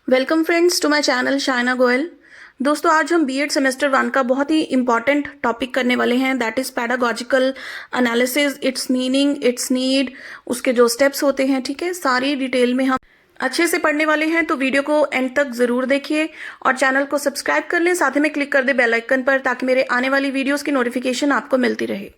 Welcome friends to my channel Shaina Goyal. दोस्तों आज हम B.ed सेमेस्टर 1 का बहुत ही इंपॉर्टेंट टॉपिक करने वाले हैं, that is पैडागॉजिकल analysis, it's meaning, it's need, उसके जो स्टेप्स होते हैं, ठीक है, सारी डिटेल में हम अच्छे से पढ़ने वाले हैं। तो वीडियो को एंड तक जरूर देखिए और चैनल को सब्सक्राइब कर लें, साथ ही में क्लिक कर दे बेल आइकन पर ताकि मेरे आने वाली वीडियोस की नोटिफिकेशन आपको मिलती रहे।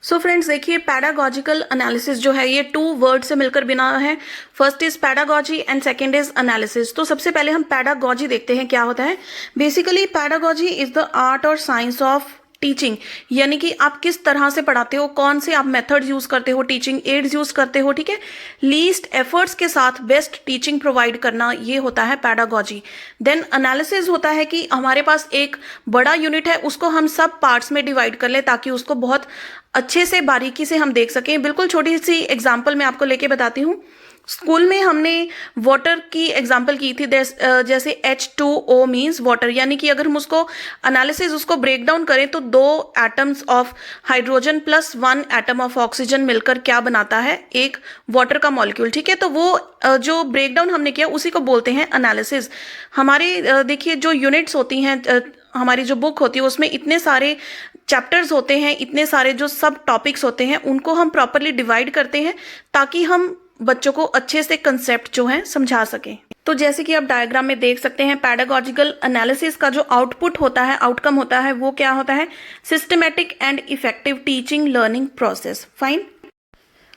सो फ्रेंड्स देखिए, पैडागॉजिकल एनालिसिस जो है ये 2 वर्ड से मिलकर बना है। First is pedagogy and second is analysis. तो सबसे पहले हम पैडागॉजी देखते हैं क्या होता है। Basically pedagogy is the art और साइंस ऑफ टीचिंग, यानी कि आप किस तरह से पढ़ाते हो, कौन से आप मेथड्स यूज करते हो, टीचिंग एड्स यूज करते हो, ठीक है, लीस्ट एफर्ट्स के साथ बेस्ट टीचिंग प्रोवाइड करना, ये होता है पैडागॉजी। देन एनालिसिस होता है कि हमारे पास एक बड़ा यूनिट है, उसको हम सब पार्ट्स में डिवाइड कर ले ताकि उसको बहुत अच्छे से बारीकी से हम देख सकें। बिल्कुल छोटी सी एग्जांपल मैं आपको लेके बताती हूँ। स्कूल में हमने वाटर की एग्जांपल की थी, जैसे H2O मीन्स वाटर, यानी कि अगर हम उसको एनालिसिस उसको ब्रेक डाउन करें तो 2 atoms of hydrogen plus 1 atom of oxygen मिलकर क्या बनाता है, एक वाटर का मॉलिक्यूल, ठीक है। तो वो जो ब्रेक डाउन हमने किया उसी को बोलते हैं एनालिसिस। हमारे देखिए जो यूनिट्स होती हैं, हमारी जो बुक होती है उसमें इतने सारे चैप्टर्स होते हैं, इतने सारे जो सब टॉपिक्स होते हैं, उनको हम प्रॉपरली डिवाइड करते हैं ताकि हम बच्चों को अच्छे से कंसेप्ट जो है समझा सकें। तो जैसे कि आप डायग्राम में देख सकते हैं, पैडागॉजिकल एनालिसिस का जो आउटपुट होता है, आउटकम होता है, वो क्या होता है, systematic and effective teaching learning process. Fine.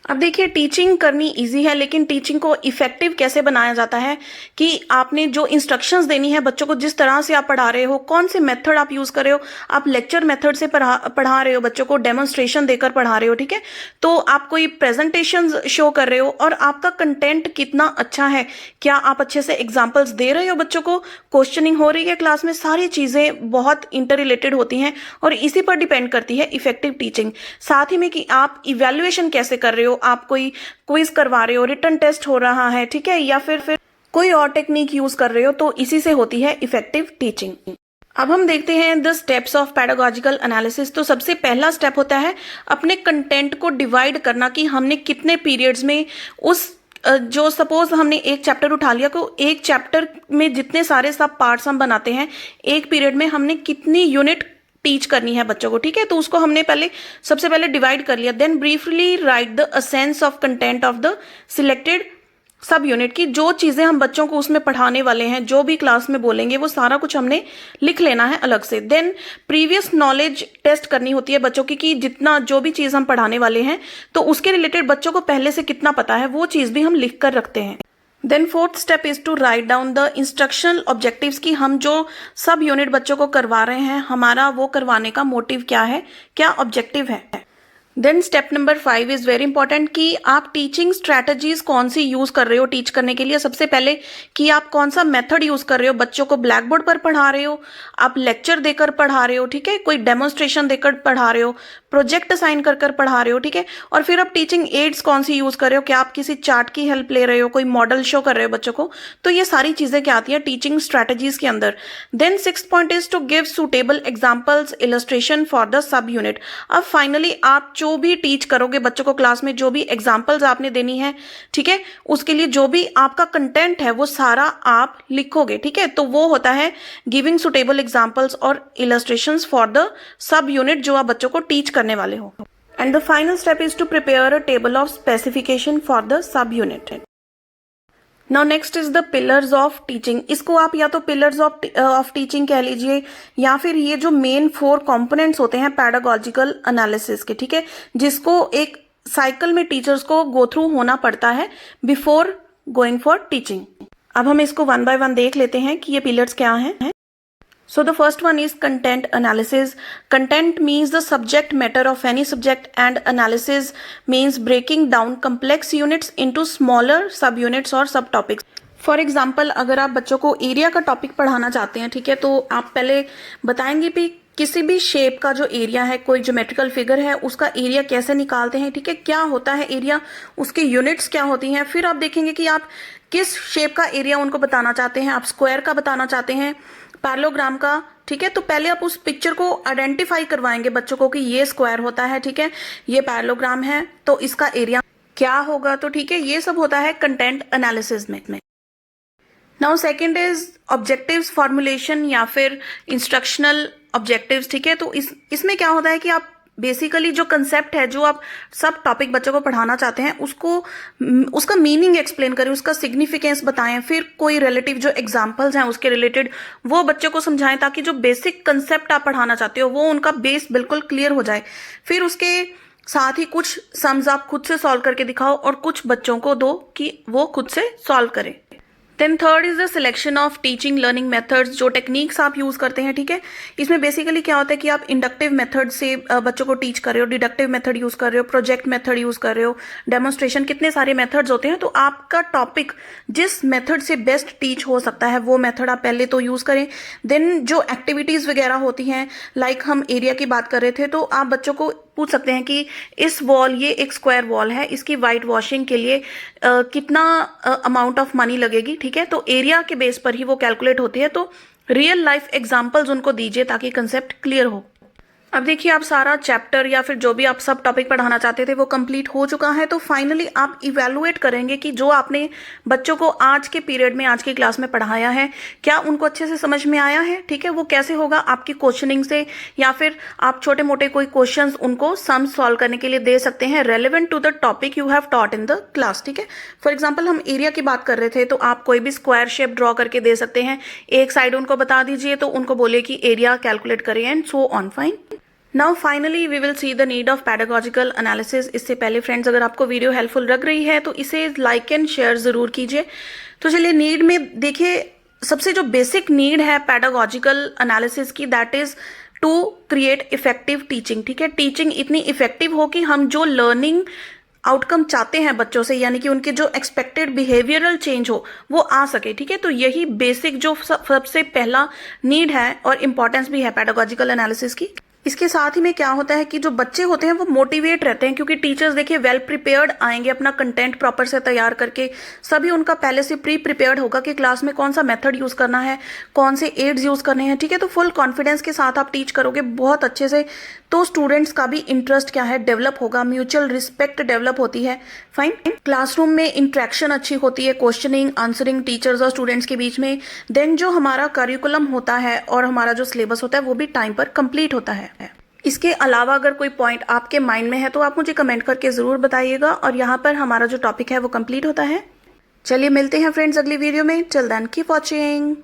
अब देखिए, टीचिंग करनी इजी है, लेकिन टीचिंग को इफेक्टिव कैसे बनाया जाता है कि आपने जो इंस्ट्रक्शंस देनी है बच्चों को, जिस तरह से आप पढ़ा रहे हो, कौन से मेथड आप यूज कर रहे हो, आप लेक्चर मेथड से पढ़ा रहे हो बच्चों को, डेमोन्स्ट्रेशन देकर पढ़ा रहे हो, ठीक है, तो आप कोई प्रेजेंटेशन शो कर रहे हो और आपका कंटेंट कितना अच्छा है, क्या आप अच्छे से एग्जाम्पल्स दे रहे हो बच्चों को, क्वेश्चनिंग हो रही है क्लास में, सारी चीजें बहुत इंटर रिलेटेड होती हैं और इसी पर डिपेंड करती है इफेक्टिव टीचिंग। साथ ही में कि आप इवेल्युएशन कैसे कर रहे हो, आप कोई क्विज करवा रहे हो, रिटन टेस्ट हो रहा है, ठीक है, या फिर कोई और टेक्निक यूज कर रहे हो, तो इसी से होती है इफेक्टिव टीचिंग। अब हम देखते हैं द स्टेप्स ऑफ पैडागॉजिकल एनालिसिस। तो सबसे पहला स्टेप होता है अपने कंटेंट को डिवाइड करना कि हमने कितने पीरियड्स में उस जो सपोज हमने एक चैप्टर उठा लिया, तो एक चैप्टर में जितने सारे सब पार्ट्स हम बनाते हैं, एक पीरियड में हमने कितनी यूनिट टीच करनी है बच्चों को, ठीक है, तो उसको हमने सबसे पहले डिवाइड कर लिया। Then briefly write the essence of content of the selected sub unit की, जो चीजें हम बच्चों को उसमें पढ़ाने वाले हैं, जो भी क्लास में बोलेंगे, वो सारा कुछ हमने लिख लेना है अलग से। देन प्रीवियस नॉलेज टेस्ट करनी होती है बच्चों की कि जितना जो भी चीज हम पढ़ाने वाले हैं तो उसके रिलेटेड बच्चों को पहले से कितना पता है, वो चीज भी हम लिख कर रखते हैं। Then fourth step is to write down the instructional objectives की हम जो सब यूनिट बच्चों को करवा रहे हैं, हमारा वो करवाने का मोटिव क्या है, क्या ऑब्जेक्टिव है। Then step number 5 is very important कि आप टीचिंग स्ट्रैटेजीज कौन सी यूज कर रहे हो टीच करने के लिए। सबसे पहले कि आप कौन सा मेथड यूज कर रहे हो, बच्चों को ब्लैक बोर्ड पर पढ़ा रहे हो, आप लेक्चर देकर पढ़ा रहे हो, ठीक है, कोई डेमोन्स्ट्रेशन देकर पढ़ा रहे हो, प्रोजेक्ट असाइन कर पढ़ा रहे हो, ठीक है, और फिर आप टीचिंग एड्स कौन सी यूज कर रहे हो, क्या आप किसी चार्ट की हेल्प ले रहे हो, कोई मॉडल शो कर रहे हो बच्चों को, तो ये सारी चीजें क्या आती है टीचिंग स्ट्रैटेजीज के अंदर। Then 6th point is to give suitable examples illustration for the sub unit. अब फाइनली आप जो भी टीच करोगे बच्चों को क्लास में, जो भी एग्जाम्पल्स आपने देनी है, ठीक है, उसके लिए जो भी आपका कंटेंट है वो सारा आप लिखोगे, ठीक है, तो वो होता है गिविंग सुटेबल एग्जाम्पल्स और illustrations for the sub unit जो आप बच्चों को टीच करने वाले हो। And the final step is to prepare a table of specification for the sub unit. Now next is the pillars of teaching. इसको आप या तो पिलर्स ऑफ टीचिंग कह लीजिए, या फिर ये जो मेन 4 कंपोनेंट्स होते हैं पैडागॉजिकल एनालिसिस के, ठीक है, जिसको एक साइकिल में टीचर्स को गो थ्रू होना पड़ता है बिफोर गोइंग फॉर टीचिंग। अब हम इसको 1 बाय 1 देख लेते हैं कि ये पिलर्स क्या हैं। So the first one is content analysis. Content means the subject matter of any subject, and analysis means breaking down complex units into smaller subunits or subtopics. For example, अगर आप बच्चों को एरिया का topic पढ़ाना चाहते हैं, ठीक है, तो आप पहले बताएंगे भी किसी भी शेप का जो एरिया है, कोई ज्योमेट्रिकल फिगर है, उसका एरिया कैसे निकालते हैं, ठीक है, क्या होता है एरिया, उसके यूनिट्स क्या होती हैं। फिर आप देखेंगे कि आप किस शेप का एरिया उनको बताना चाहते हैं, आप स्क्वायर का बताना चाहते हैं, पैरेललोग्राम का, ठीक है, तो पहले आप उस पिक्चर को आइडेंटिफाई करवाएंगे बच्चों को कि ये स्क्वायर होता है, ठीक है, ये पैरेललोग्राम है, तो इसका एरिया क्या होगा, तो ठीक है, ये सब होता है कंटेंट एनालिसिस में। Now second is objectives formulation या फिर इंस्ट्रक्शनल ऑब्जेक्टिव्स, ठीक है। तो इसमें क्या होता है कि आप बेसिकली जो कंसेप्ट है, जो आप सब टॉपिक बच्चों को पढ़ाना चाहते हैं, उसका मीनिंग एक्सप्लेन करें, उसका सिग्निफिकेंस बताएं, फिर कोई रिलेटिव जो एग्जांपल्स हैं उसके रिलेटेड वो बच्चों को समझाएं, ताकि जो बेसिक कंसेप्ट आप पढ़ाना चाहते हो वो उनका बेस बिल्कुल क्लियर हो जाए। फिर उसके साथ ही कुछ सम्स आप खुद से सॉल्व करके दिखाओ और कुछ बच्चों को दो कि वो खुद से सॉल्व करें। Then third is the selection of teaching learning methods, जो टेक्निक्स आप यूज करते हैं, ठीक है। इसमें बेसिकली क्या होता है कि आप इंडक्टिव मेथड से बच्चों को टीच कर रहे हो, डिडक्टिव मेथड यूज कर रहे हो, प्रोजेक्ट मेथड यूज कर रहे हो, डेमोन्स्ट्रेशन, कितने सारे मेथड्स होते हैं। तो आपका टॉपिक जिस मेथड से बेस्ट टीच हो सकता है वो मेथड आप पहले तो यूज करें। देन जो एक्टिविटीज वगैरह होती हैं, लाइक हम एरिया की बात कर रहे थे, तो आप बच्चों को पूछ सकते हैं कि इस वॉल, ये एक स्क्वायर वॉल है, इसकी वाइट वॉशिंग के लिए कितना अमाउंट ऑफ मनी लगेगी, ठीक है। तो एरिया के बेस पर ही वो कैलकुलेट होती है। तो रियल लाइफ एग्जांपल्स उनको दीजिए ताकि कंसेप्ट क्लियर हो। अब देखिए, आप सारा चैप्टर या फिर जो भी आप सब टॉपिक पढ़ाना चाहते थे वो कंप्लीट हो चुका है। तो फाइनली आप इवैल्यूएट करेंगे कि जो आपने बच्चों को आज के पीरियड में, आज की क्लास में पढ़ाया है, क्या उनको अच्छे से समझ में आया है, ठीक है। वो कैसे होगा, आपकी क्वेश्चनिंग से, या फिर आप छोटे मोटे कोई क्वेश्चंस उनको सम सॉल्व करने के लिए दे सकते हैं, relevant to the topic you have taught in the class, ठीक है। फॉर एग्जाम्पल हम एरिया की बात कर रहे थे, तो आप कोई भी स्क्वायर शेप ड्रॉ करके दे सकते हैं, एक साइड उनको बता दीजिए, तो उनको बोलिए कि एरिया कैलकुलेट करें and so on. Fine. Now finally we will see the need of pedagogical analysis. इससे पहले फ्रेंड्स, अगर आपको वीडियो हेल्पफुल लग रही है तो इसे लाइक एंड शेयर जरूर कीजिए। तो चलिए, नीड में देखिए, सबसे जो बेसिक नीड है पैडागोजिकल एनालिसिस की, that is to create effective teaching, ठीक है। टीचिंग इतनी इफेक्टिव हो कि हम जो लर्निंग आउटकम चाहते हैं बच्चों से, यानी कि उनके जो एक्सपेक्टेड बिहेवियरल चेंज हो वो आ सके, ठीक है। तो यही बेसिक जो सबसे पहला नीड है और इंपॉर्टेंस भी है पैडागोजिकल एनालिसिस की। इसके साथ ही में क्या होता है कि जो बच्चे होते हैं वो मोटिवेट रहते हैं, क्योंकि टीचर्स देखिए वेल प्रिपेयर्ड आएंगे, अपना कंटेंट प्रॉपर से तैयार करके, सभी उनका पहले से प्री प्रिपेयर्ड होगा कि क्लास में कौन सा मेथड यूज करना है, कौन से एड्स यूज करने हैं, ठीक है। तो फुल कॉन्फिडेंस के साथ आप टीच करोगे बहुत अच्छे से, तो स्टूडेंट्स का भी इंटरेस्ट क्या है, डेवलप होगा, म्यूचुअल रिस्पेक्ट डेवलप होती है। फाइन। क्लासरूम में इंट्रैक्शन अच्छी होती है, क्वेश्चनिंग, आंसरिंग टीचर्स और स्टूडेंट्स के बीच में। देन जो हमारा करिकुलम होता है और हमारा जो सिलेबस होता है वो भी टाइम पर कंप्लीट होता है। इसके अलावा अगर कोई पॉइंट आपके माइंड में है तो आप मुझे कमेंट करके जरूर बताइएगा। और यहाँ पर हमारा जो टॉपिक है वो कंप्लीट होता है। चलिए मिलते हैं फ्रेंड्स अगली वीडियो में। Till then keep watching.